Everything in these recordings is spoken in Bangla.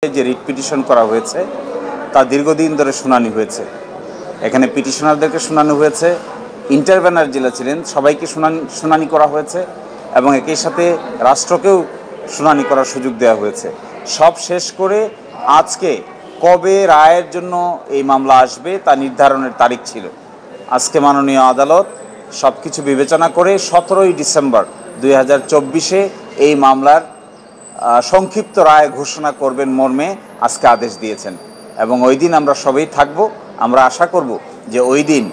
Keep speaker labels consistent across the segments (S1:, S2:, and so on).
S1: যে রিট পিটিশন করা হয়েছে তা দীর্ঘদিন ধরে শুনানি হয়েছে। এখানে পিটিশনারদেরকে শুনানি হয়েছে, ইন্টারভেনার যারা ছিলেন সবাইকে শুনানি করা হয়েছে এবং একই সাথে রাষ্ট্রকেও শুনানি করার সুযোগ দেওয়া হয়েছে। সব শেষ করে আজকে কবে রায়ের জন্য এই মামলা আসবে তা নির্ধারণের তারিখ ছিল। আজকে মাননীয় আদালত সব কিছু বিবেচনা করে 17ই ডিসেম্বর 2024 এই মামলার সংক্ষিপ্ত রায় ঘোষণা করবেন মর্মে আজকে আদেশ দিয়েছেন এবং ওই দিন আমরা সবাই থাকব। আমরা আশা করব যে ওই দিন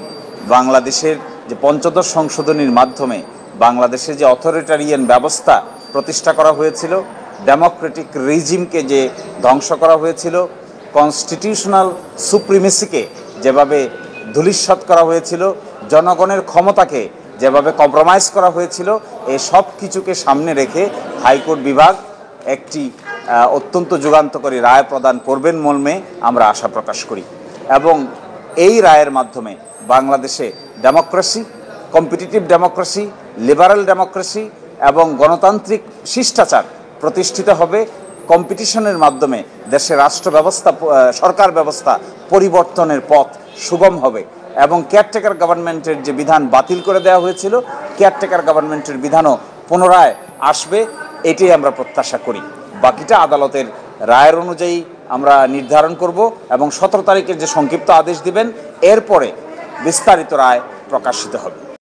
S1: বাংলাদেশের যে পঞ্চদশ সংশোধনীর মাধ্যমে বাংলাদেশে যে অথরিটারিয়ান ব্যবস্থা প্রতিষ্ঠা করা হয়েছিল, ডেমোক্রেটিক রিজিমকে যে ধ্বংস করা হয়েছিল, কনস্টিটিউশনাল সুপ্রিমেসিকে যেভাবে ধূলিসাৎ করা হয়েছিল, জনগণের ক্ষমতাকে যেভাবে কম্প্রোমাইজ করা হয়েছিল, এই সব কিছুকে সামনে রেখে হাইকোর্ট বিভাগ একটি অত্যন্ত যুগান্তকারী রায় প্রদান করবেন মর্মে আমরা আশা প্রকাশ করি এবং এই রায়ের মাধ্যমে বাংলাদেশে democracy, competitive democracy, liberal democracy এবং গণতান্ত্রিক শিষ্টাচার প্রতিষ্ঠিত হবে। কম্পিটিশনের মাধ্যমে দেশের রাষ্ট্র ব্যবস্থা, সরকার ব্যবস্থা পরিবর্তনের পথ সুগম হবে এবং কেয়ারটেকার গভর্নমেন্টের যে বিধান বাতিল করে দেওয়া হয়েছিল, কেয়ারটেকার গভর্নমেন্টের বিধানও পুনরায় আসবে, এটাই আমরা প্রত্যাশা করি। বাকিটা আদালতের রায়ের অনুযায়ী আমরা নির্ধারণ করব এবং 17 তারিখের যে সংক্ষিপ্ত আদেশ দিবেন এরপরে বিস্তারিত রায় প্রকাশিত হবে।